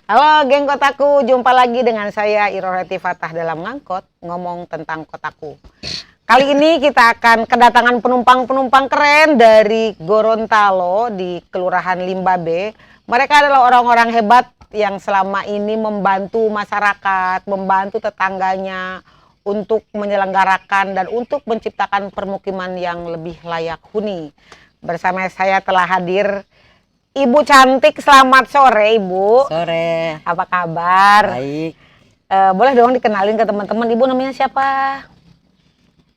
Halo geng kotaku, jumpa lagi dengan saya Iroreti Fatah dalam Ngangkot, ngomong tentang kotaku. Kali ini kita akan kedatangan penumpang-penumpang keren dari Gorontalo di Kelurahan Limbabe. Mereka adalah orang-orang hebat yang selama ini membantu masyarakat, membantu tetangganya untuk menyelenggarakan dan untuk menciptakan permukiman yang lebih layak huni. Bersama saya telah hadir Ibu cantik, selamat sore Ibu. Sore. Apa kabar? Baik. Boleh dong dikenalin ke teman-teman. Ibu namanya siapa?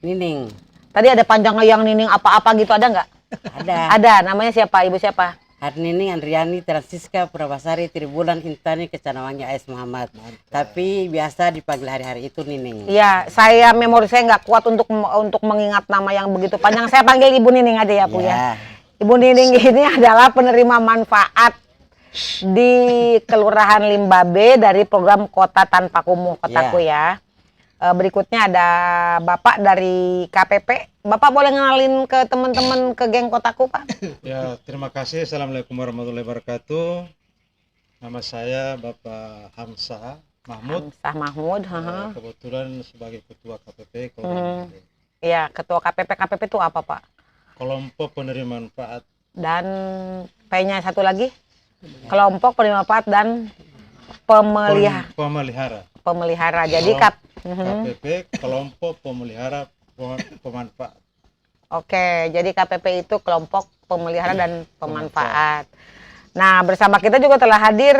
Nining. Tadi ada panjangnya yang Nining apa-apa gitu, ada nggak? Ada. Ada. Namanya siapa? Ibu siapa? Nining Andriani Francisca Purabasari Tribulan Intani Kecanawangi AS Muhammad. Tapi biasa dipanggil hari-hari itu Nining. Iya, memori saya nggak kuat untuk mengingat nama yang begitu panjang. Saya panggil Ibu Nining aja ya, Bu ya. Ibu Nining ini adalah penerima manfaat di Kelurahan Limbabe dari program Kota Tanpa Kumuh, kotaku ya. Berikutnya ada Bapak dari KPP. Bapak boleh ngenalin ke teman-teman ke geng kotaku, Pak? Ya, terima kasih. Assalamualaikum warahmatullahi wabarakatuh. Nama saya Bapak Hamzah Mahmud. Hamzah Mahmud. Kebetulan sebagai Ketua KPP. Iya, Ketua KPP. KPP itu apa, Pak? Kelompok penerima manfaat. Dan P-nya satu lagi? Kelompok penerima manfaat dan pemelihara. Jadi KPP kelompok pemelihara pemanfaat. Oke, jadi KPP itu kelompok pemelihara dan pemanfaat. Nah, bersama kita juga telah hadir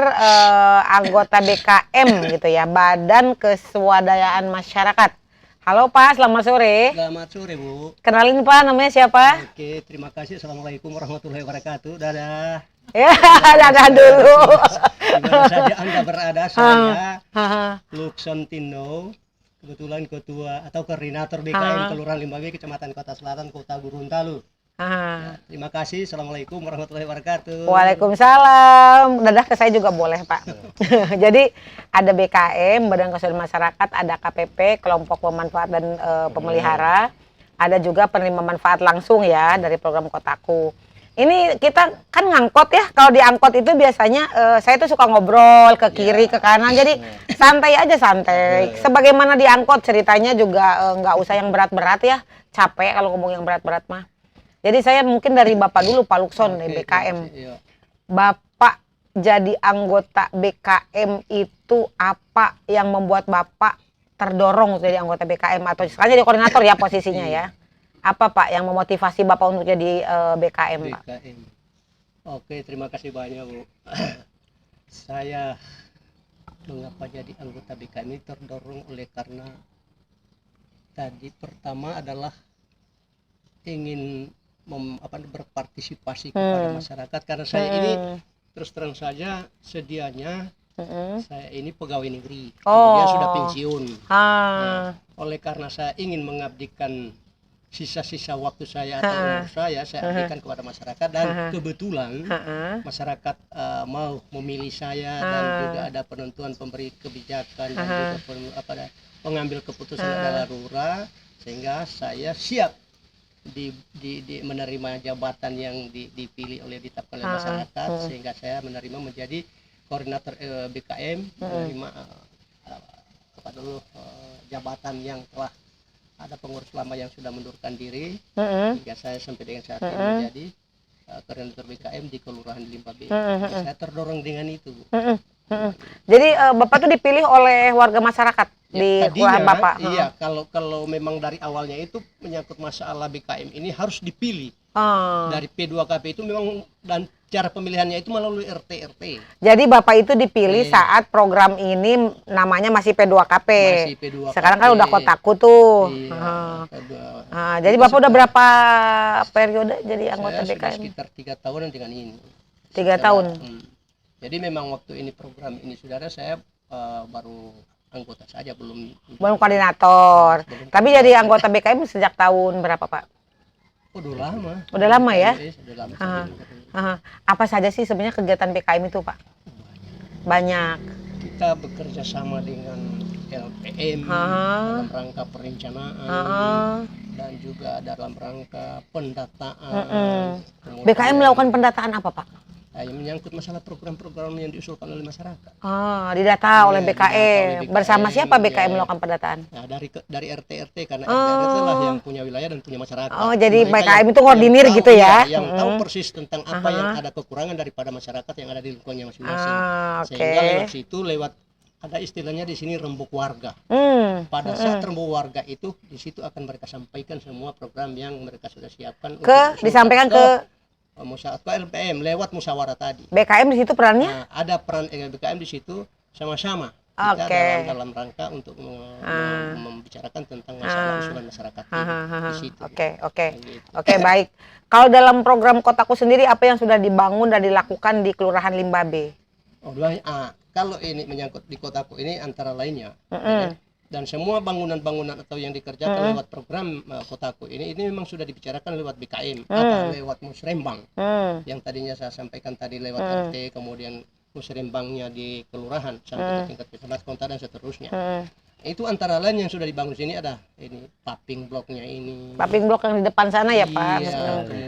anggota BKM gitu ya, Badan Kesuadayaan Masyarakat. Halo Pak, selamat sore. Selamat sore Bu. Kenalin Pak, namanya siapa? Oke, terima kasih. Assalamualaikum warahmatullahi wabarakatuh. Dadah. Ya, dadah dulu. Dimana saja Anda berada, saya Lukson Tino, kebetulan ketua atau koordinator BKM Kelurahan Limbabe, Kecamatan Kota Selatan, Kota Gorontalo. Ya, terima kasih. Assalamualaikum warahmatullahi wabarakatuh. Waalaikumsalam. Dadah ke saya juga boleh Pak. Jadi ada BKM, Badan Kesuadayaan Masyarakat, ada KPP, kelompok pemanfaat dan pemelihara, ada juga penerima manfaat langsung ya dari program Kotaku. Ini kita kan ngangkot ya, kalau di angkot itu biasanya saya tuh suka ngobrol ke kiri ke kanan, jadi santai aja santai. Sebagaimana di angkot ceritanya juga nggak usah yang berat-berat ya, capek kalau ngomong yang berat-berat mah. Jadi saya mungkin dari Bapak dulu, Pak Lukson, dari BKM. Bapak jadi anggota BKM itu apa yang membuat Bapak terdorong jadi anggota BKM atau sekarang jadi koordinator ya posisinya ya? Apa Pak yang memotivasi Bapak untuk jadi BKM, Pak? BKM. Oke, terima kasih banyak Bu. Saya mengapa jadi anggota BKM ini terdorong oleh karena tadi pertama adalah ingin berpartisipasi kepada masyarakat karena saya ini terus terang saja sedianya saya ini pegawai negeri, kemudian sudah pensiun. Nah, oleh karena saya ingin mengabdikan sisa-sisa waktu saya atau umur saya abdikan kepada masyarakat dan kebetulan masyarakat mau memilih saya dan juga ada penentuan pemberi kebijakan dan juga pengambil keputusan adalah lurah, sehingga saya siap di menerima jabatan yang dipilih ditetapkan oleh masyarakat, sehingga saya menerima menjadi koordinator BKM, menerima jabatan yang telah ada pengurus lama yang sudah mundurkan diri, hingga saya sampai dengan saat ini menjadi koordinator BKM di Kelurahan Limbabe. Saya terdorong dengan itu. Jadi Bapak tuh dipilih oleh warga masyarakat di kelurahan Bapak? Iya, kalau memang dari awalnya itu menyangkut masalah BKM ini harus dipilih. Dari P2KP itu memang, dan cara pemilihannya itu melalui RT. Jadi Bapak itu dipilih saat program ini namanya masih P2KP. Masih P2KP. Sekarang kan udah kotaku tuh. Jadi Bapak udah berapa periode jadi anggota BKM? Saya sekitar 3 tahunan dengan ini. 3 tahun. Jadi memang waktu ini program ini saudara, saya baru anggota saja, belum koordinator. Tapi jadi anggota BKM sejak tahun berapa Pak? Udah lama. Udah lama ya? Udah lama. Apa saja sih sebenarnya kegiatan BKM itu Pak? Banyak. Kita bekerja sama dengan LPM dalam rangka perencanaan dan juga dalam rangka pendataan. BKM melakukan pendataan apa Pak? yang menyangkut masalah program-program yang diusulkan oleh masyarakat. Didata oleh Iya, BKM. didata oleh Bersama BKM, siapa BKM ya. melakukan pendataan? Nah, dari RT karena RT lah yang punya wilayah dan punya masyarakat. Jadi Mereka BKM yang- itu koordinir yang tahu, gitu ya? Yang tahu persis tentang apa yang ada kekurangan daripada masyarakat yang ada di lingkungannya masing-masing. Oke. Sehingga lewat situ, ada istilahnya di sini rembuk warga. Pada saat rembuk warga itu, di situ akan mereka sampaikan semua program yang mereka sudah siapkan. Disampaikan ke LPM lewat musyawarah tadi. BKM di situ perannya? Nah, ada peran BKM di situ sama-sama. Kita dalam rangka untuk membicarakan tentang masalah usulan masyarakat di situ. Oke, baik. Kalau dalam program Kotaku sendiri apa yang sudah dibangun dan dilakukan di Kelurahan Limbabe? Kalau ini menyangkut di Kotaku ini antara lainnya, dan semua bangunan-bangunan atau yang dikerjakan lewat program Kotaku ini memang sudah dibicarakan lewat BKM atau lewat musrembang yang tadinya saya sampaikan tadi lewat RT, kemudian musrembangnya di kelurahan sampai ke tingkat kecamatan, kota dan seterusnya. Itu antara lain yang sudah dibangun sini ada ini paving bloknya ini. Paving blok yang di depan sana ya Pak. Iya,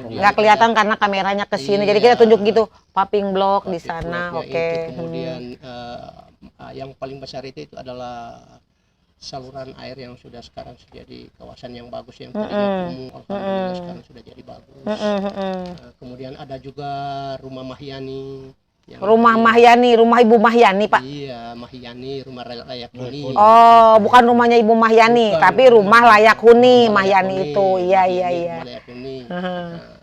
Nggak kelihatan karena kameranya ke sini. Jadi kita tunjuk gitu paving blok di sana. Oke. Kemudian yang paling besar itu adalah saluran air yang sudah sekarang jadi kawasan yang bagus, yang tadinya kumuh, alhamdulillah sekarang sudah jadi bagus. Kemudian ada juga rumah Mahyani. Rumah Mahyani, rumah Ibu Mahyani Pak. Iya, Mahyani, rumah layak huni. Bukan rumahnya Ibu Mahyani, tapi rumah layak huni Mahyani itu. Iya. Rumah layak huni.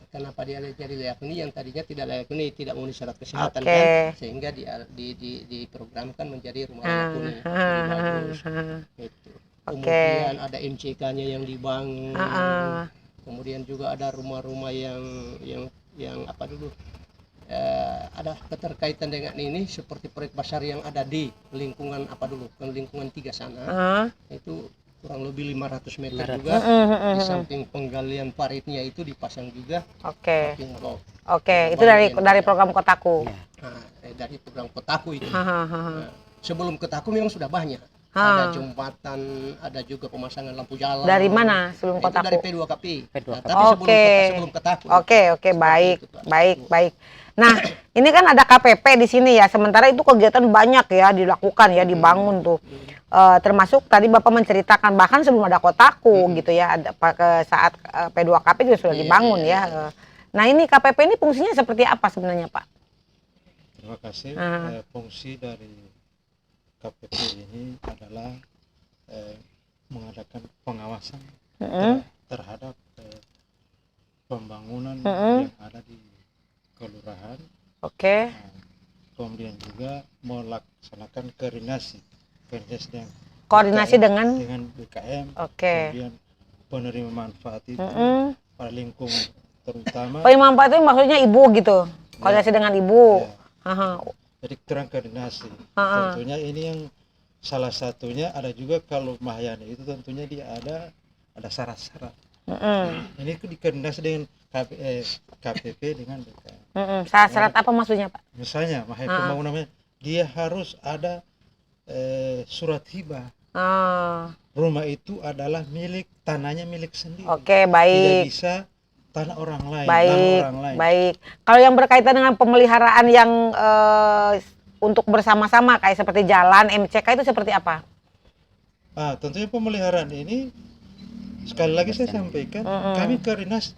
Kenapa dia jadi layak huni yang tadinya tidak layak huni, tidak memenuhi syarat kesehatan kan, sehingga diprogramkan menjadi rumah layak huni. Jadi bagus. Gitu. Kemudian ada MCK-nya yang dibangun. Kemudian juga ada rumah-rumah yang apa dulu? Ada keterkaitan dengan ini seperti proyek besar yang ada di lingkungan lingkungan 3 sana. Itu kurang lebih 500 meter juga. Di samping penggalian paritnya itu dipasang juga paving block. Itu dari program Kotaku. Dari program Kotaku itu. Sebelum Kotaku memang sudah banyak. Ada jembatan, ada juga pemasangan lampu jalan. Dari mana sebelum Kotaku? Itu dari P2KP. Tapi sebelum Kotaku. Oke, baik. Nah, ini kan ada KPP di sini ya. Sementara itu kegiatan banyak ya dilakukan ya, dibangun tuh. Termasuk tadi Bapak menceritakan bahkan sebelum ada Kotaku gitu ya, ada saat P2KP juga sudah dibangun ya. Nah, ini KPP ini fungsinya seperti apa sebenarnya, Pak? Terima kasih. Fungsi dari KPP ini adalah mengadakan pengawasan terhadap pembangunan yang ada di kelurahan. Kemudian juga melaksanakan koordinasi dengan BKM. Kemudian penerima manfaat itu pada lingkungan terutama. Penerima manfaat itu maksudnya ibu gitu. Koordinasi dengan ibu. Jadi kurang koordinasi. Tentunya ini yang salah satunya ada juga kalau Mahyani itu tentunya dia ada syarat-syarat. Ini dikoordinasi dengan KPP dengan BKM. Syarat apa maksudnya Pak? Misalnya pembangunannya dia harus ada surat hibah. Rumah itu adalah tanahnya milik sendiri. Baik. Tidak bisa tanah orang lain. Baik. Kalau yang berkaitan dengan pemeliharaan yang untuk bersama-sama kayak seperti jalan, MCK itu seperti apa? Tentunya pemeliharaan ini sekali lagi saya sampaikan, kami koordinasi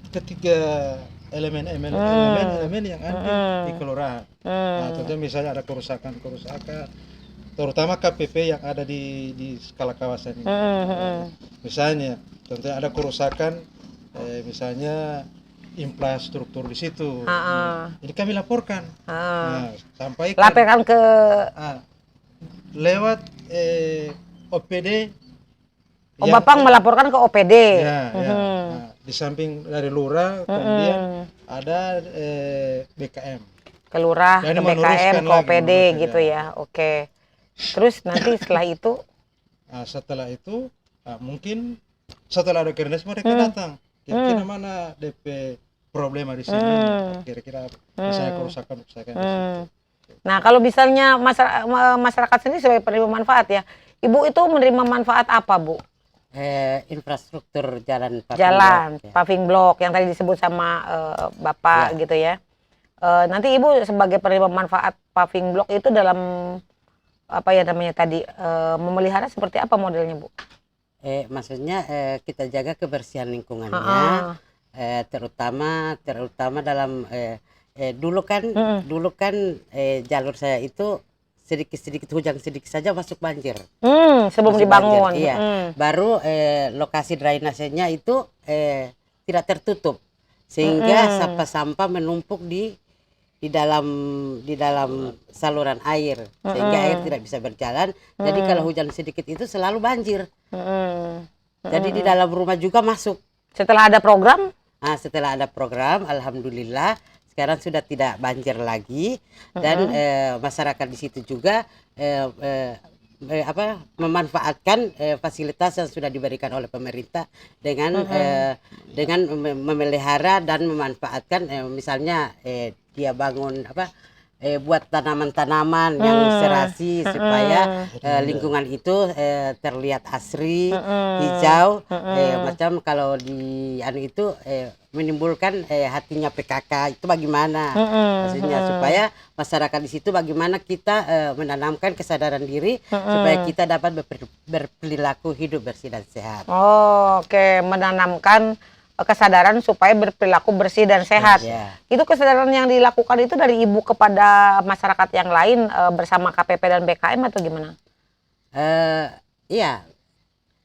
ketiga elemen yang ada di kelurahan. Tentunya misalnya ada kerusakan, terutama KPP yang ada di skala kawasan ini. Misalnya, tentunya ada kerusakan, misalnya infrastruktur di situ. Ini kami laporkan. Sampaikan. Laporkan ke lewat OPD. Bapak melaporkan ke OPD. Di samping dari lurah, kemudian ada BKM. Ke lurah, ke BKM, ke OPD gitu ya. Terus nanti setelah itu? Setelah itu mungkin setelah ada koordinasi mereka datang. Kira-kira mana DP problema di sini? Kira-kira misalnya kerusakan di situ. Nah, kalau misalnya masyarakat sendiri sebagai penerima manfaat ya, Ibu itu menerima manfaat apa, Bu? Infrastruktur jalan paving block yang tadi disebut sama Bapak gitu ya. Nanti Ibu sebagai penerima manfaat paving block itu dalam apa ya namanya tadi memelihara seperti apa modelnya, Bu? Maksudnya kita jaga kebersihan lingkungannya, terutama dalam dulu kan jalur saya itu sedikit hujan sedikit saja masuk banjir. Sebelum Masuk dibangun. banjir, iya. Baru lokasi drainasenya itu tidak tertutup sehingga sampah-sampah menumpuk di dalam saluran air sehingga air tidak bisa berjalan. Jadi kalau hujan sedikit itu selalu banjir. Jadi di dalam rumah juga masuk. Setelah ada program? Setelah ada program, alhamdulillah sekarang sudah tidak banjir lagi dan masyarakat di situ juga memanfaatkan fasilitas yang sudah diberikan oleh pemerintah dengan memelihara dan memanfaatkan misalnya dia bangun buat tanaman-tanaman yang serasi supaya lingkungan itu terlihat asri, hijau, macam kalau di itu menimbulkan hatinya PKK itu bagaimana maksudnya supaya masyarakat di situ bagaimana kita menanamkan kesadaran diri supaya kita dapat berperilaku hidup bersih dan sehat. Oke, menanamkan kesadaran supaya berperilaku bersih dan sehat. Itu kesadaran yang dilakukan itu dari Ibu kepada masyarakat yang lain bersama KPP dan BKM atau gimana? Iya,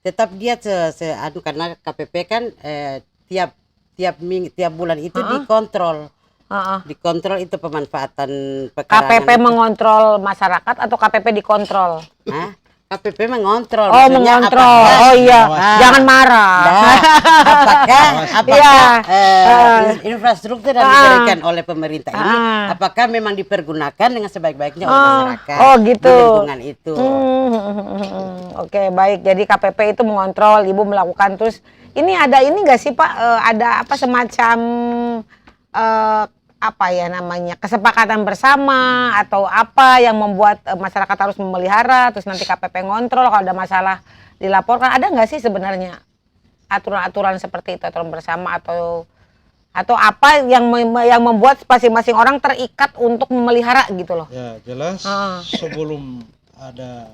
tetap dia karena KPP kan tiap bulan itu dikontrol. Dikontrol itu pemanfaatan pekarangan. KPP mengontrol masyarakat atau KPP dikontrol? KPP mengontrol. Mengontrol. Jangan marah. Apakah infrastruktur yang diberikan oleh pemerintah ini apakah memang dipergunakan dengan sebaik-baiknya oleh masyarakat gitu. di lingkungan itu. Oke, baik. Jadi KPP itu mengontrol, Ibu melakukan. Terus ini nggak sih Pak? Ada apa semacam kesepakatan bersama atau apa yang membuat masyarakat harus memelihara, terus nanti KPP ngontrol kalau ada masalah dilaporkan, ada nggak sih sebenarnya aturan-aturan seperti itu, aturan bersama atau apa yang membuat masing-masing orang terikat untuk memelihara gitu loh? Ya jelas sebelum ada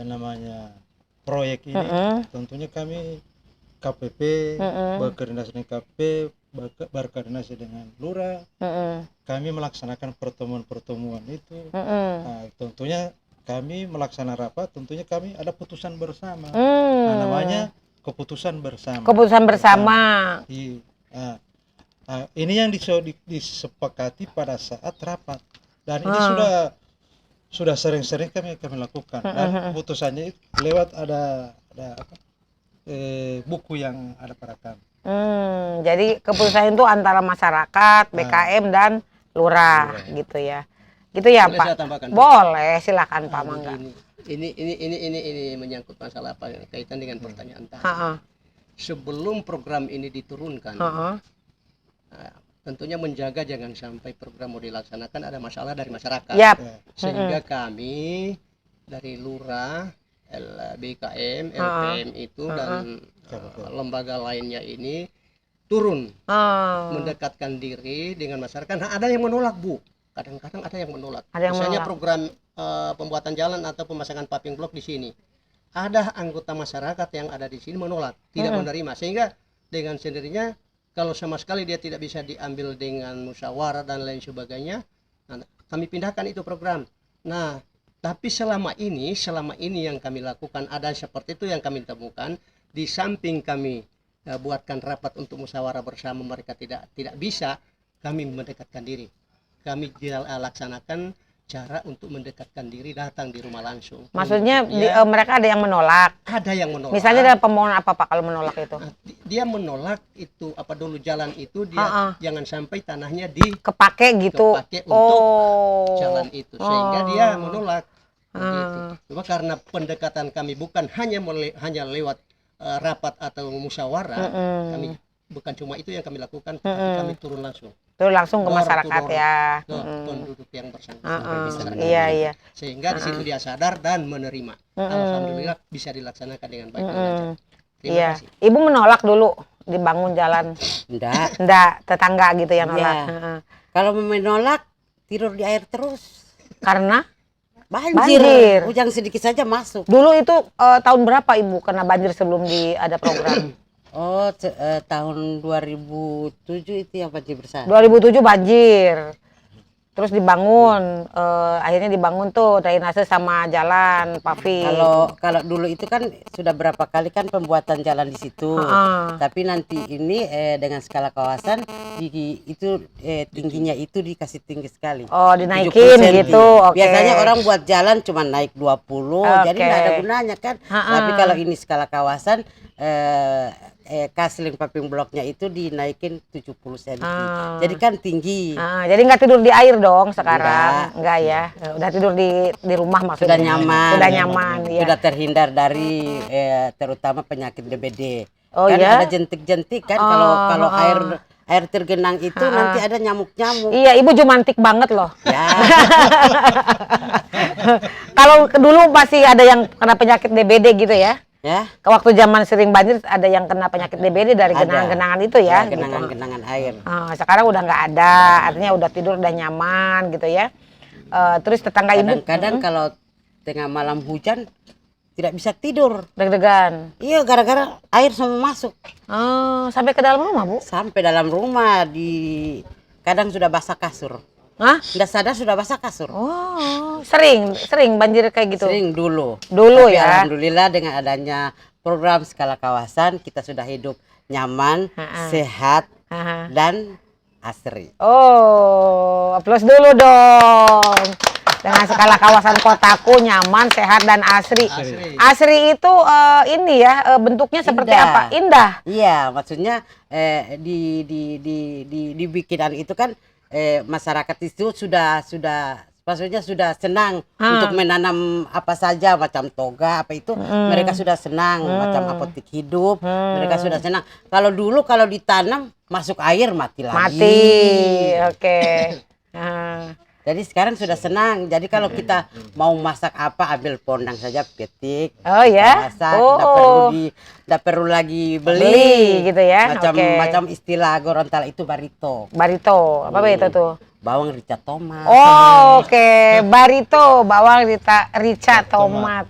namanya proyek ini tentunya kami KPP berkoordinasi dengan KPP berkoordinasi dengan lurah, kami melaksanakan pertemuan-pertemuan itu. Nah, tentunya kami melaksanakan rapat, tentunya kami ada putusan bersama. Namanya keputusan bersama. Keputusan bersama. Ini yang disepakati pada saat rapat, dan ini sudah sering-sering kami lakukan. Dan putusannya lewat ada buku yang ada pada kami. Jadi keputusan itu antara masyarakat, BKM dan lurah gitu ya. Gitu ya, boleh Pak. saya tambahkan? Boleh, silakan Pak Mangga. Ini menyangkut masalah apa kaitan dengan pertanyaan tadi. Sebelum program ini diturunkan, tentunya menjaga jangan sampai program mau dilaksanakan ada masalah dari masyarakat. Sehingga kami dari lurah, BKM, LPM itu dan lembaga lainnya ini turun mendekatkan diri dengan masyarakat. Nah, ada yang menolak, Bu. Kadang-kadang ada yang menolak. Misalnya program pembuatan jalan atau pemasangan paving block di sini. Ada anggota masyarakat yang ada di sini menolak, tidak menerima. Sehingga dengan sendirinya kalau sama sekali dia tidak bisa diambil dengan musyawarah dan lain sebagainya, nah, kami pindahkan itu program. Nah, tapi selama ini yang kami lakukan ada seperti itu yang kami temukan. Di samping kami buatkan rapat untuk musyawarah bersama, mereka tidak bisa, kami mendekatkan diri. Kami laksanakan cara untuk mendekatkan diri, datang di rumah langsung. Maksudnya mereka ada yang menolak? Ada yang menolak. Misalnya ada permohonan apa Pak kalau menolak itu? Dia menolak itu dulu jalan itu dia jangan sampai tanahnya kepake gitu. Kepake untuk jalan itu, sehingga dia menolak. Cuma karena pendekatan kami bukan hanya lewat rapat atau musyawarah, kami bukan cuma itu yang kami lakukan, tapi kami turun langsung ke masyarakat ya, ke penduduk yang bersangkutan. Iya. Sehingga di situ dia sadar dan menerima. Alhamdulillah bisa dilaksanakan dengan baik. Terima kasih. Ibu menolak dulu dibangun jalan? Enggak, tetangga gitu yang nolak. Kalau menolak tidur di air terus. Karena Banjir. Hujan sedikit saja masuk. dulu itu tahun berapa Ibu kena banjir sebelum ada program? Oh, tahun 2007 itu yang banjir besar. 2007 banjir. Terus dibangun, akhirnya dibangun tuh drainase sama jalan paving. Kalau dulu itu kan sudah berapa kali kan pembuatan jalan di situ. Tapi nanti ini dengan skala kawasan tingginya itu dikasih tinggi sekali. Oh, dinaikin 70 cm. gitu. Oke. Biasanya orang buat jalan cuma naik 20, jadi nggak ada gunanya kan. Tapi kalau ini skala kawasan kasling paving bloknya itu dinaikin 70 cm. Jadi kan tinggi. Jadi nggak tidur di air dong sekarang? Enggak ya. Udah tidur di rumah maksudnya. Sudah nyaman. Sudah nyaman, ya. Sudah terhindar dari terutama penyakit DBD. Oh, kan ya? ada jentik-jentik kan kalau air tergenang itu nanti ada nyamuk-nyamuk. Iya, Ibu jumantik banget loh. Ya. Kalau dulu masih ada yang kena penyakit DBD gitu ya? Ya. Waktu zaman sering banjir ada yang kena penyakit DBD dari genangan-genangan itu ya? Ya, genangan-genangan air. Sekarang udah nggak ada, artinya udah tidur udah nyaman gitu ya. Terus tetangga Ibu Kadang-kadang kalau tengah malam hujan tidak bisa tidur. deg-degan. Iya, gara-gara air semua masuk. Sampai ke dalam rumah, Bu? Sampai dalam rumah kadang sudah basah kasur. Hah? Nggak sadar sudah basah kasur. Oh, sering banjir kayak gitu. Sering dulu. Dulu Tapi ya. alhamdulillah dengan adanya program skala kawasan kita sudah hidup nyaman, sehat dan asri. Oh, aplaus dulu dong. Dengan skala kawasan Kotaku nyaman, sehat dan asri. Asri itu ini ya bentuknya seperti Indah. apa? Indah. Iya, maksudnya dibikinan itu kan masyarakat itu maksudnya sudah senang untuk menanam apa saja macam toga apa itu mereka sudah senang macam apotik hidup mereka sudah senang. Kalau dulu kalau ditanam masuk air mati lagi. Mati. Oke. Jadi sekarang sudah senang. Jadi kalau kita mau masak apa ambil pondang saja petik. Oh ya. Masak, nggak perlu lagi Beli gitu ya. Macam istilah Gorontalo itu barito. Barito. Apa itu tuh? Bawang rica tomat. Oh, oke. Barito, bawang rica tomat.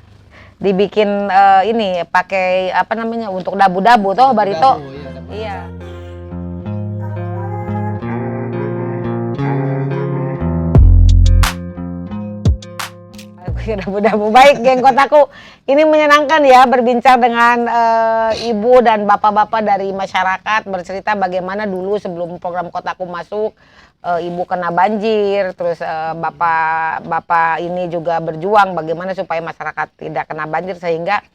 Dibikin ini pakai apa namanya untuk dabu-dabu toh barito. Iya. Dabu-dabu baik, geng Kotaku. Ini menyenangkan ya berbincang dengan ibu dan bapak-bapak dari masyarakat bercerita bagaimana dulu sebelum program Kotaku masuk ibu kena banjir, terus bapak ini juga berjuang bagaimana supaya masyarakat tidak kena banjir sehingga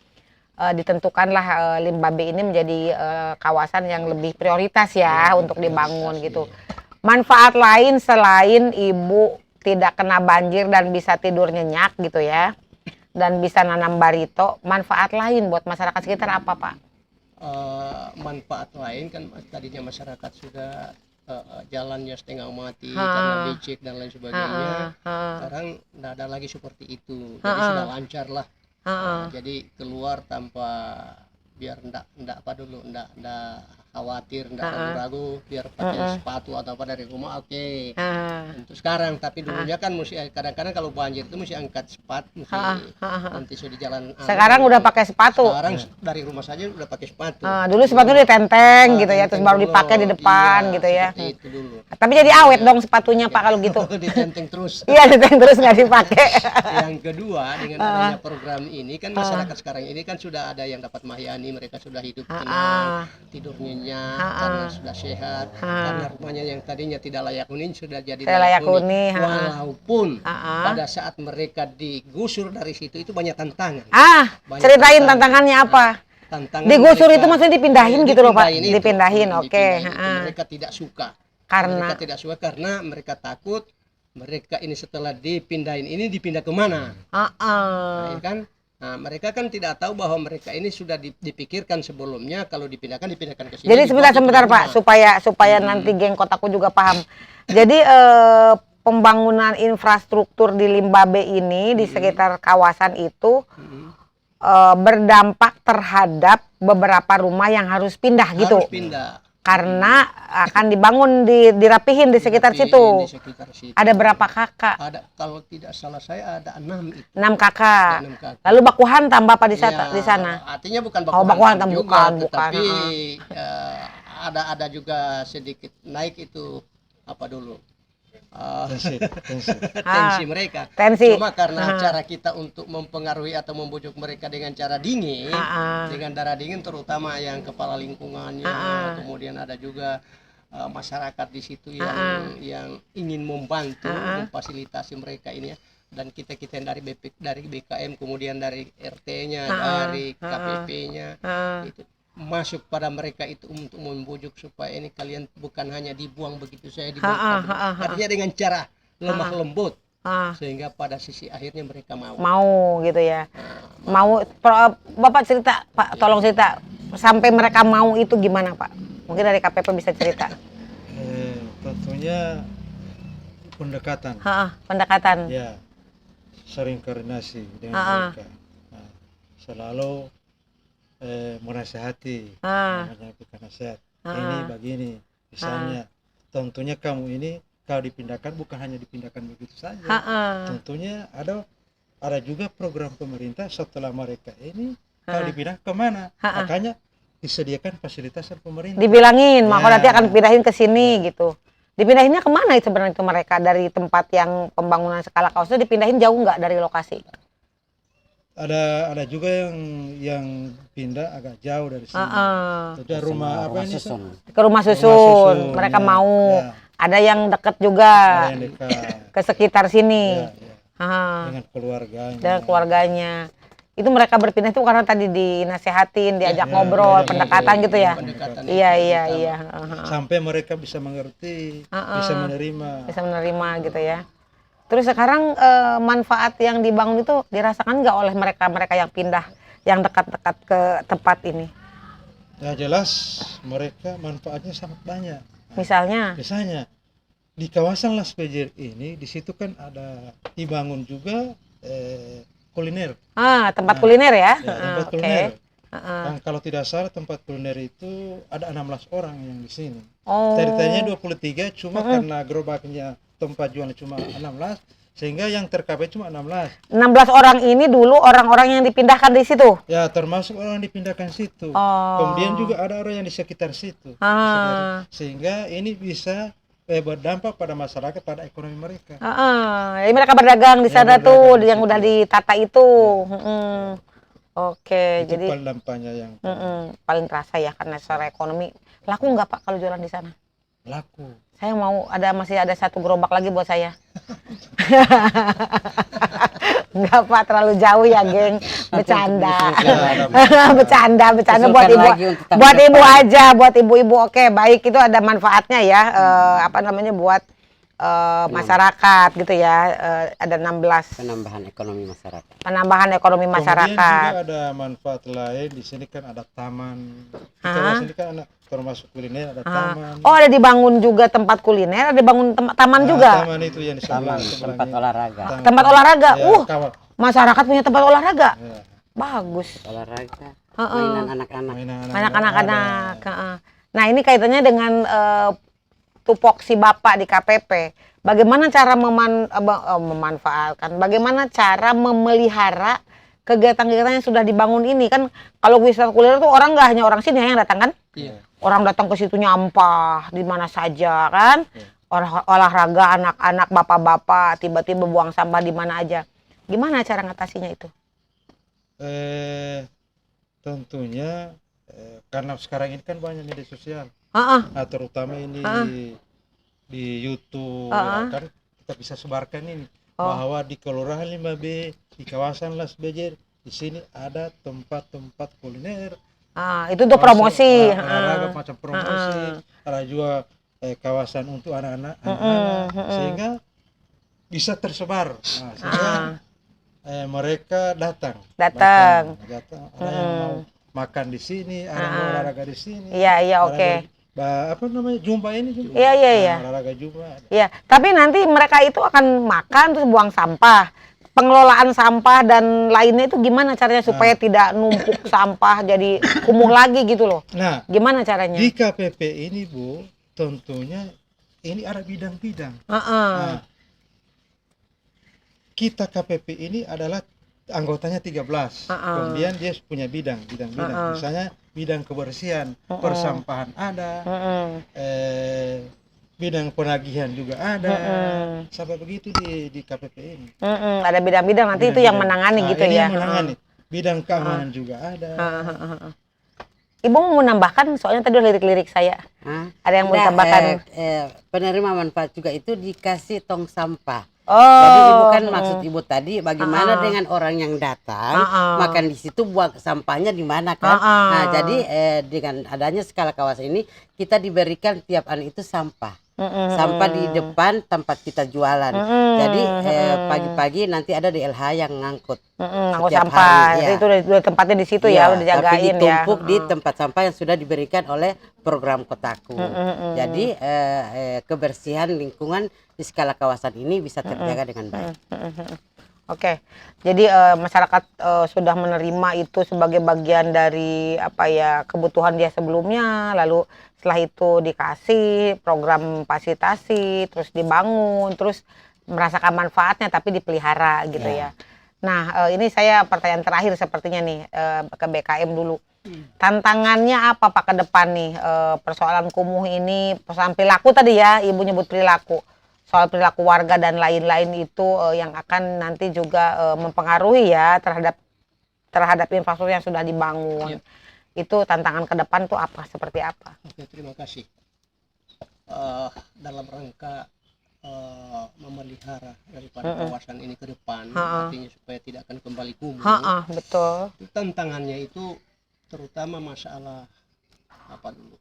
ditentukanlah Limbabe ini menjadi kawasan yang lebih prioritas ya untuk dibangun gitu. Manfaat lain selain ibu tidak kena banjir dan bisa tidur nyenyak gitu ya, dan bisa nanam barito, manfaat lain buat masyarakat sekitar apa Pak? Manfaat lain kan tadinya masyarakat sudah jalannya setengah mati karena becek dan lain sebagainya. Sekarang tidak ada lagi seperti itu, jadi sudah lancar lah. Jadi keluar tanpa biar ndak khawatir, ndak ragu-ragu, biar pakai sepatu atau apa dari rumah oke. Untuk sekarang, tapi dulunya kan mesti kadang-kadang kalau banjir itu mesti angkat sepatu, nanti sudah di jalan. Sekarang udah pakai sepatu. Sekarang dari rumah saja udah pakai sepatu. Dulu sepatu ditenteng gitu ya, terus baru dipakai di depan gitu ya. Itu dulu. Tapi jadi awet dong sepatunya Pak kalau gitu. Ditenteng terus. Iya, ditenteng terus nggak dipakai. Yang kedua dengan adanya program ini kan masyarakat sekarang ini kan sudah ada yang dapat mahyani, mereka sudah hidup tenang, tidur nyenyak karena sudah sehat, karena rumahnya yang tadinya tidak layak huni sudah jadi layak huni. Walaupun pada saat mereka digusur dari situ itu banyak tantangan. Ceritain tantangannya apa? Digusur itu maksudnya dipindahin gitu loh Pak? Dipindahin, oke. Mereka tidak suka. Karena mereka tidak suka karena mereka takut mereka ini setelah dipindahin ini dipindah kemana? Nah, kan? Nah, mereka kan tidak tahu bahwa mereka ini sudah dipikirkan sebelumnya kalau dipindahkan ke sini. Jadi sebentar Pak supaya nanti geng Kotaku juga paham. Jadi pembangunan infrastruktur di Limbabe ini di sekitar kawasan itu berdampak terhadap beberapa rumah yang harus pindah gitu. Harus pindah. karena akan dibangun dirapihin di sekitar Dirapihin situ. di sekitar situ. Ada berapa kakak? Ada, kalau tidak salah saya ada 6 itu. 6 kakak. Ada 6 kakak. Lalu baku hantam Bapak di Ya, sana? artinya bukan Oh, baku hantam, juga, bukan. tetapi ada juga sedikit naik itu apa dulu tensi. tensi mereka. Tensi. Cuma karena cara kita untuk mempengaruhi atau membujuk mereka dengan cara dingin, dengan darah dingin terutama yang kepala lingkungannya, kemudian ada juga masyarakat di situ yang ingin membantu memfasilitasi mereka ini ya. Dan kita yang dari BKM, kemudian dari RT-nya, dari KPP-nya itu masuk pada mereka itu untuk membujuk supaya ini kalian bukan hanya dibuang begitu saja, artinya dengan cara lemah lembut sehingga pada sisi akhirnya mereka mau Gitu ya. Bapak cerita, Pak, tolong cerita sampai mereka mau itu gimana, Pak? Mungkin dari KPP bisa cerita. Tentunya Pendekatan. Ya, sering koordinasi dengan mereka. Nah, selalu menasehati, menyampaikan nasihat. Ini begini, misalnya, tentunya kamu ini kalau dipindahkan bukan hanya dipindahkan begitu saja. Tentunya ada juga program pemerintah setelah mereka ini kalau dipindah kemana, makanya disediakan fasilitas dari pemerintah. Dibilangin, maka nanti akan pindahin ke sini gitu. Dipindahinnya kemana itu sebenarnya itu mereka dari tempat yang pembangunan skala kawasan dipindahin jauh nggak dari lokasi? Ada juga yang pindah agak jauh dari sini. Ada rumah apa ini? Ke rumah susun. Mereka ya, mau. Ya. Ada yang dekat juga. Ada yang dekat. Ke sekitar sini. Dengan keluarganya. Dan keluarganya. Itu mereka berpindah itu karena tadi dinasehatin, diajak ngobrol, pendekatan gitu ya. Iya. Sampai mereka bisa mengerti, bisa menerima gitu ya. Terus sekarang manfaat yang dibangun itu dirasakan nggak oleh mereka yang pindah, yang dekat-dekat ke tempat ini? Ya jelas mereka manfaatnya sangat banyak. Misalnya di kawasan Las Pejer ini, di situ kan ada dibangun juga kuliner. Tempat kuliner ya? Tempat kuliner. Dan kalau tidak salah tempat kuliner itu ada 16 orang yang di sini. Ceritanya 23, cuma karena gerobaknya tempat jualnya cuma 16, sehingga yang tercapai cuma 16. 16 orang ini dulu orang-orang yang dipindahkan di situ? Ya, termasuk orang yang dipindahkan situ. Kemudian juga ada orang yang di sekitar situ. Sehingga ini bisa berdampak pada masyarakat, pada ekonomi mereka. Jadi mereka berdagang di sana tuh, yang udah ditata itu. Oke, itu jadi paling dampaknya yang paling terasa ya karena secara ekonomi. Laku nggak Pak kalau jualan di sana? Laku. Saya mau masih ada 1 gerobak lagi buat saya. Enggak Pak, terlalu jauh ya, geng. Bercanda. Bercanda buat ibu aja, buat ibu-ibu. Oke, baik, itu ada manfaatnya ya. Buat masyarakat gitu ya. Ada 16 penambahan ekonomi masyarakat. Kemudian juga ada manfaat lain, di sini kan ada taman. Di sini kan termasuk kuliner, ada taman. Oh, ada dibangun juga tempat kuliner, ada dibangun taman juga. Taman itu yang disebut tempat olahraga. Tempat olahraga. Kawal. Masyarakat punya tempat olahraga. Ya. Bagus. Olahraga. Mainan anak-anak. Anak-anak. Nah, ini kaitannya dengan tupoksi Bapak di KPP. Bagaimana cara memanfaatkan, bagaimana cara memelihara kegiatan-kegiatan yang sudah dibangun ini? Kan kalau wisata kuliner tuh orang nggak hanya orang sini yang datang kan? Iya. Orang datang ke situ nyampah di mana saja kan? Olahraga anak-anak, bapak-bapak tiba-tiba buang sampah di mana aja. Gimana cara ngatasinya itu? Tentunya karena sekarang ini kan banyak media sosial. Nah, terutama ini di YouTube kan kita bisa sebarkan ini bahwa di Kelurahan 5B di kawasan Las Pejer di sini ada tempat-tempat kuliner. Itu untuk promosi. Olahraga macam promosi. Ada juga kawasan untuk anak-anak, sehingga bisa tersebar. Sehingga mereka datang. Ada yang mau makan di sini, ada yang mau olahraga di sini. Iya, oke. Jumpa ini juga. Iya. Olahraga jumpa. Iya, tapi nanti mereka itu akan makan terus buang sampah. pengelolaan sampah dan lainnya itu gimana caranya supaya tidak numpuk sampah jadi kumuh lagi gitu loh. Nah, gimana caranya? di KPP ini Bu, tentunya ini ada bidang-bidang. Nah, kita KPP ini adalah anggotanya 13. Kemudian dia punya bidang-bidang. Misalnya bidang kebersihan, persampahan ada, bidang penagihan juga ada, sampai begitu di KPP ini. Ada bidang-bidang nanti itu yang menangani gitu ini ya. Yang menangani. Bidang keamanan juga ada. Ibu mau menambahkan soalnya tadi lirik-lirik saya. Ada yang mau ditambahkan? Penerima manfaat juga itu dikasih tong sampah. Jadi ibu kan maksud ibu tadi bagaimana dengan orang yang datang makan di situ buang sampahnya di mana kan? Nah jadi dengan adanya skala kawasan ini kita diberikan tiap hari itu sampah. Sampah di depan tempat kita jualan. Jadi pagi-pagi nanti ada DLH yang ngangkut. Ngangkut sampah. Ya. Itu udah tempatnya di situ ya, udah dijagain tapi ditumpuk di tempat sampah yang sudah diberikan oleh program Kotaku. Jadi kebersihan lingkungan di skala kawasan ini bisa terjaga dengan baik. Oke. Jadi masyarakat sudah menerima itu sebagai bagian dari kebutuhan dia sebelumnya, lalu setelah itu dikasih program fasilitasi, terus dibangun, terus merasakan manfaatnya tapi dipelihara gitu ya. Nah, ini saya pertanyaan terakhir sepertinya nih ke BKM dulu. Tantangannya apa Pak ke depan nih persoalan kumuh ini, persoalan perilaku tadi ya, Ibu nyebut perilaku. Soal perilaku warga dan lain-lain itu yang akan nanti juga mempengaruhi ya terhadap infrastruktur yang sudah dibangun. Itu tantangan ke depan tuh apa, seperti apa? Oke, terima kasih. Dalam rangka memelihara daripada kawasan ini ke depan, artinya supaya tidak akan kembali kumuh. Betul. Tantangannya itu terutama masalah apa dulu?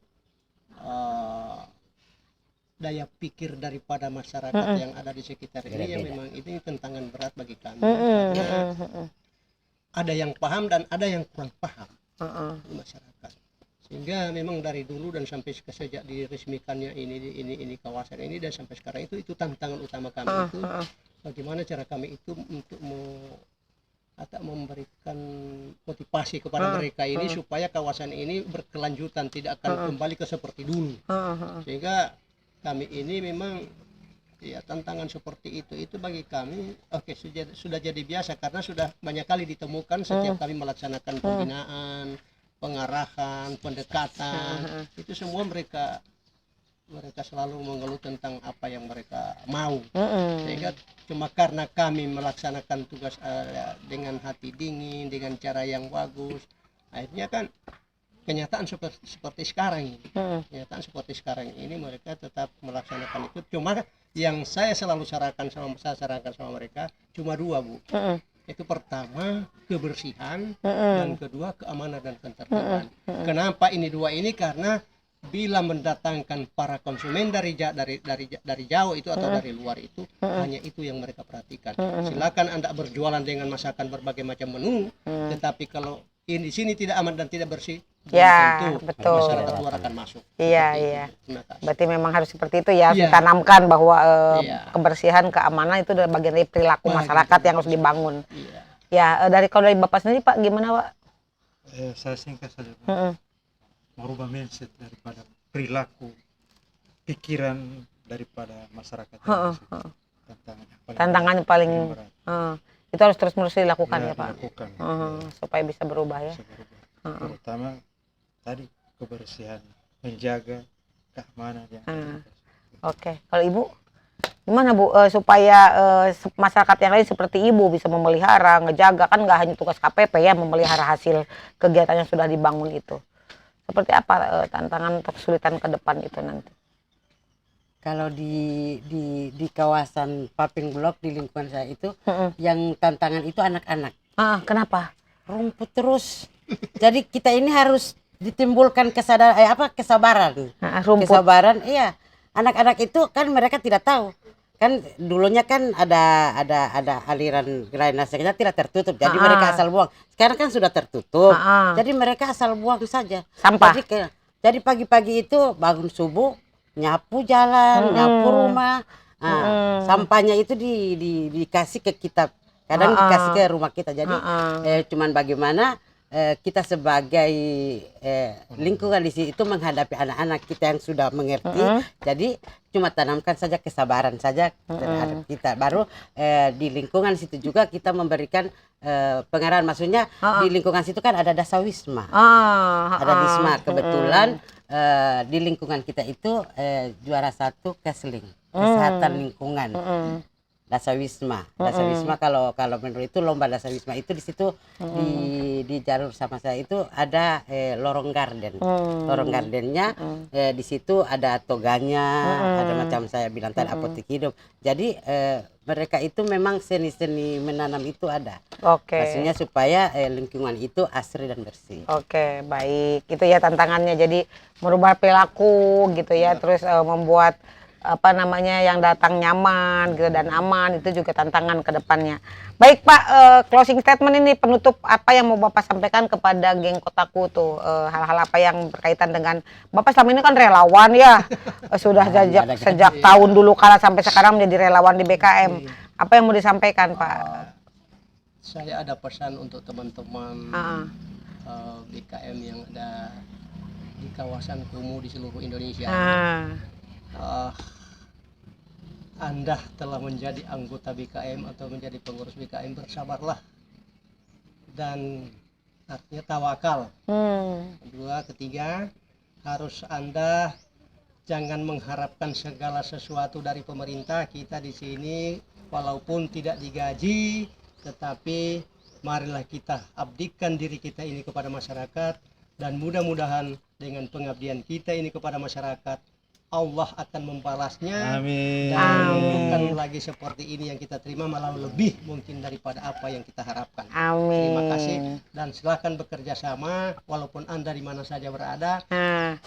Daya pikir daripada masyarakat yang ada di sekitar ini yang memang ini tantangan berat bagi kami. Karena ada yang paham dan ada yang kurang paham di masyarakat. Sehingga memang dari dulu dan sampai sejak diresmikannya ini kawasan ini dan sampai sekarang itu tantangan utama kami itu bagaimana cara kami itu untuk memberikan motivasi kepada mereka ini supaya kawasan ini berkelanjutan, tidak akan kembali ke seperti dulu. Sehingga kami ini memang ya tantangan seperti itu bagi kami sudah jadi biasa karena sudah banyak kali ditemukan setiap kami melaksanakan pembinaan, pengarahan, pendekatan, itu semua mereka selalu mengeluh tentang apa yang mereka mau. Sehingga cuma karena kami melaksanakan tugas dengan hati dingin, dengan cara yang bagus, akhirnya kan kenyataan seperti sekarang ini. Kenyataan seperti sekarang ini mereka tetap melaksanakan itu. Cuma yang saya selalu sarankan sama mereka cuma dua, Bu. Itu pertama kebersihan dan kedua keamanan dan ketertiban. Kenapa ini dua ini? Karena bila mendatangkan para konsumen dari jauh itu atau dari luar itu hanya itu yang mereka perhatikan. Silakan Anda berjualan dengan masakan berbagai macam menu, tetapi kalau di sini tidak aman dan tidak bersih, tentu betul. Masyarakat luar akan masuk. Iya. Berarti memang harus seperti itu ya, ditanamkan bahwa kebersihan, keamanan itu adalah bagian dari perilaku masyarakat yang harus dibangun. Ya, kalau dari Bapak sendiri Pak, gimana Pak? Saya singkat saja Pak. Merubah mindset daripada perilaku, pikiran daripada masyarakat. Tantangannya paling itu harus terus-menerus dilakukan ya Pak. Supaya bisa berubah ya. Terutama tadi kebersihan, menjaga keamanan yang Oke. Kalau Ibu gimana Bu supaya masyarakat yang lain seperti Ibu bisa memelihara, ngejaga, kan nggak hanya tugas KPP ya memelihara hasil kegiatan yang sudah dibangun itu. Seperti apa tantangan atau kesulitan ke depan itu nanti? Kalau di kawasan Paping Blok di lingkungan saya itu yang tantangan itu anak-anak. Kenapa? Rumput terus. Jadi kita ini harus ditimbulkan kesabaran. Kesabaran, iya. Anak-anak itu kan mereka tidak tahu. Kan dulunya kan ada aliran drainase kita tidak tertutup. Jadi mereka asal buang. Sekarang kan sudah tertutup. Jadi mereka asal buang saja. Sampah. Jadi pagi-pagi itu bangun subuh, nyapu jalan, nyapu rumah. Sampahnya itu dikasih ke kita kadang dikasih ke rumah kita. Jadi cuman bagaimana kita sebagai lingkungan di situ itu menghadapi anak-anak kita yang sudah mengerti. Jadi cuma tanamkan saja kesabaran saja terhadap kita. Baru di lingkungan situ juga kita memberikan pengarahan. Maksudnya di lingkungan situ kan ada dasawisma, ada Disma. Kebetulan di lingkungan kita itu juara 1 Kesling, kesehatan lingkungan. Dasawisma. Dasawisma kalau menurut itu lomba Dasawisma itu di situ di jalur sama saya itu ada lorong garden. Lorong gardennya di situ ada toganya, ada macam saya bilang tadi apotek hidup. Jadi mereka itu memang seni-seni menanam itu ada. Maksudnya supaya lingkungan itu asri dan bersih. Baik. Itu ya tantangannya. Jadi merubah perilaku gitu ya, terus membuat yang datang nyaman gitu dan aman, itu juga tantangan ke depannya. Baik Pak, closing statement ini penutup apa yang mau Bapak sampaikan kepada geng Kotaku tuh, hal-hal apa yang berkaitan dengan Bapak selama ini kan relawan ya, sudah sejak tahun dulu kala sampai sekarang menjadi relawan di BKM. Apa yang mau disampaikan Pak? Saya ada pesan untuk teman-teman BKM yang ada di kawasan kumuh di seluruh Indonesia. Anda telah menjadi anggota BKM atau menjadi pengurus BKM, bersabarlah dan artinya tawakal. Kedua, ketiga, harus Anda jangan mengharapkan segala sesuatu dari pemerintah. Kita di sini walaupun tidak digaji, tetapi marilah kita abdikan diri kita ini kepada masyarakat, dan mudah-mudahan dengan pengabdian kita ini kepada masyarakat, Allah akan membalasnya. Amin. Dan bukan lagi seperti ini yang kita terima, malah lebih mungkin daripada apa yang kita harapkan. Amin. Terima kasih dan silakan bekerja sama walaupun Anda di mana saja berada.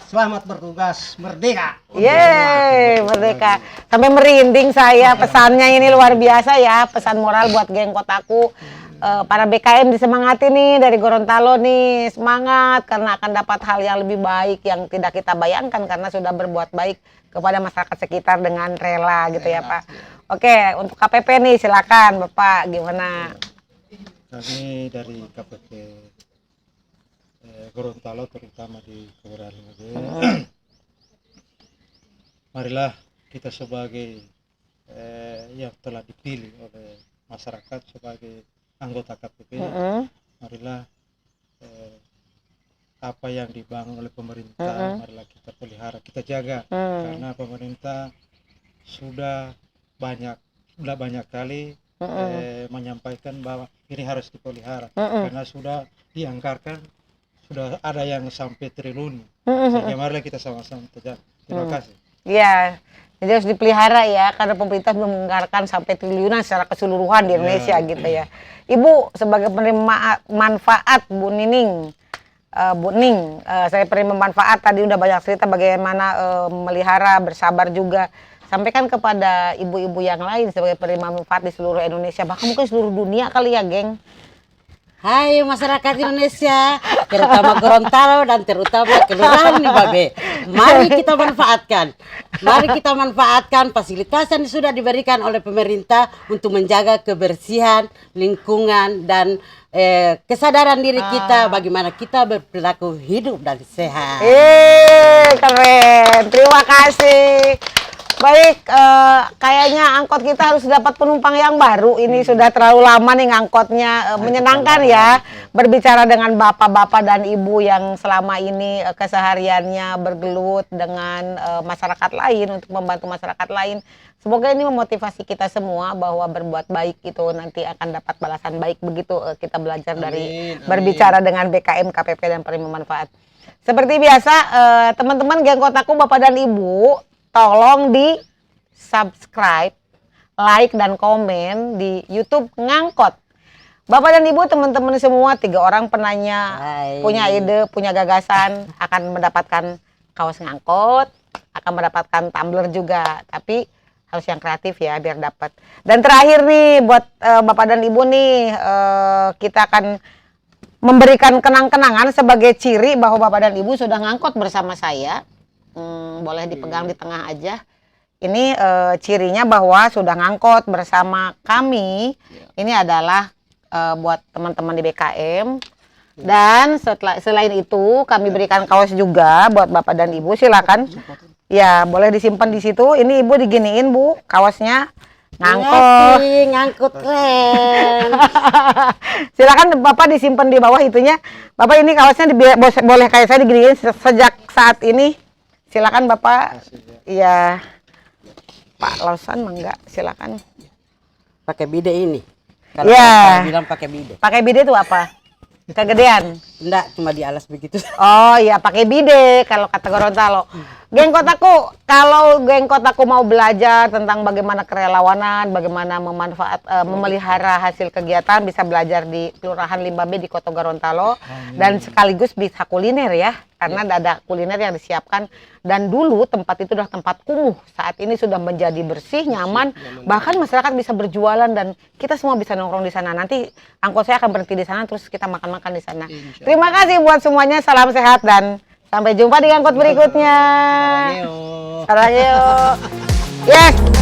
Selamat bertugas, merdeka. Yeay, merdeka. Sampai merinding saya, pesannya ini luar biasa ya, pesan moral buat geng Kotaku. Para BKM disemangati nih dari Gorontalo nih, semangat karena akan dapat hal yang lebih baik yang tidak kita bayangkan karena sudah berbuat baik kepada masyarakat sekitar dengan rela gitu ya Pak. Oke, untuk KPP nih silakan Bapak, gimana? Kami dari KPP Gorontalo terutama di Kelurahan Lingage, marilah kita sebagai yang telah dipilih oleh masyarakat sebagai anggota KPP, marilah apa yang dibangun oleh pemerintah, marilah kita pelihara, kita jaga, karena pemerintah sudah banyak kali menyampaikan bahwa ini harus dipelihara, karena sudah dianggarkan, sudah ada yang sampai triliun, sehingga marilah kita sama-sama terjaga. Terima kasih. Iya. Jadi harus dipelihara ya, karena pemerintah belum menganggarkan sampai triliunan secara keseluruhan di Indonesia gitu ya. Ibu sebagai penerima manfaat Bu Ning, saya penerima manfaat tadi udah banyak cerita bagaimana melihara, bersabar juga. Sampaikan kepada ibu-ibu yang lain sebagai penerima manfaat di seluruh Indonesia, bahkan mungkin seluruh dunia kali ya, geng. Hai masyarakat Indonesia, terutama Gorontalo dan terutama Kelurahan Lingage. Mari kita manfaatkan fasilitas yang sudah diberikan oleh pemerintah untuk menjaga kebersihan lingkungan dan kesadaran diri kita bagaimana kita berperilaku hidup dan sehat. Keren, terima kasih. Baik, kayaknya angkot kita harus dapat penumpang yang baru. Ini sudah terlalu lama nih ngangkotnya. Menyenangkan ya berbicara dengan bapak-bapak dan ibu yang selama ini kesehariannya bergelut dengan masyarakat lain untuk membantu masyarakat lain. Semoga ini memotivasi kita semua bahwa berbuat baik itu nanti akan dapat balasan baik. Begitu kita belajar dari berbicara dengan BKM, KPP dan penerima manfaat. Seperti biasa, teman-teman geng Kotaku, bapak dan ibu, tolong di subscribe, like, dan komen di YouTube Ngangkot. Bapak dan Ibu, teman-teman semua, 3 orang penanya punya ide, punya gagasan, akan mendapatkan kaos ngangkot, akan mendapatkan tumbler juga. Tapi harus yang kreatif ya biar dapat. Dan terakhir nih buat Bapak dan Ibu nih, kita akan memberikan kenang-kenangan sebagai ciri bahwa Bapak dan Ibu sudah ngangkot bersama saya. Boleh dipegang di tengah aja. Ini cirinya bahwa sudah ngangkut bersama kami. Ini adalah buat teman-teman di BKM. Dan selain itu kami berikan kaos juga buat Bapak dan Ibu. Silakan. Ya, boleh disimpan di situ. Ini Ibu diginiin, Bu, kaosnya. Ngangkut. Ngangkut keren. Silakan Bapak disimpan di bawah itunya. Bapak ini kaosnya boleh kayak saya diginiin sejak saat ini. Silakan Bapak. Iya. Pak Lausan enggak, silakan. Pakai bide ini. Kalau Iya. orang bilang pakai bide. Pakai bide itu apa? Kegedean. Enggak, cuma di alas begitu. Oh iya, pakai bide kalau kata Gorontalo. Geng Kotaku, kalau geng Kotaku mau belajar tentang bagaimana kerelawanan, bagaimana memelihara hasil kegiatan, bisa belajar di Kelurahan Limbabe di Kota Gorontalo. Dan sekaligus bisa kuliner ya, karena ada kuliner yang disiapkan. Dan dulu tempat itu adalah tempat kumuh, saat ini sudah menjadi bersih, nyaman, bahkan masyarakat bisa berjualan dan kita semua bisa nongkrong di sana. Nanti angkot saya akan berhenti di sana, terus kita makan-makan di sana. Terima kasih buat semuanya, salam sehat dan sampai jumpa di angkot berikutnya. Sarangeo. Sarangeo. Yes.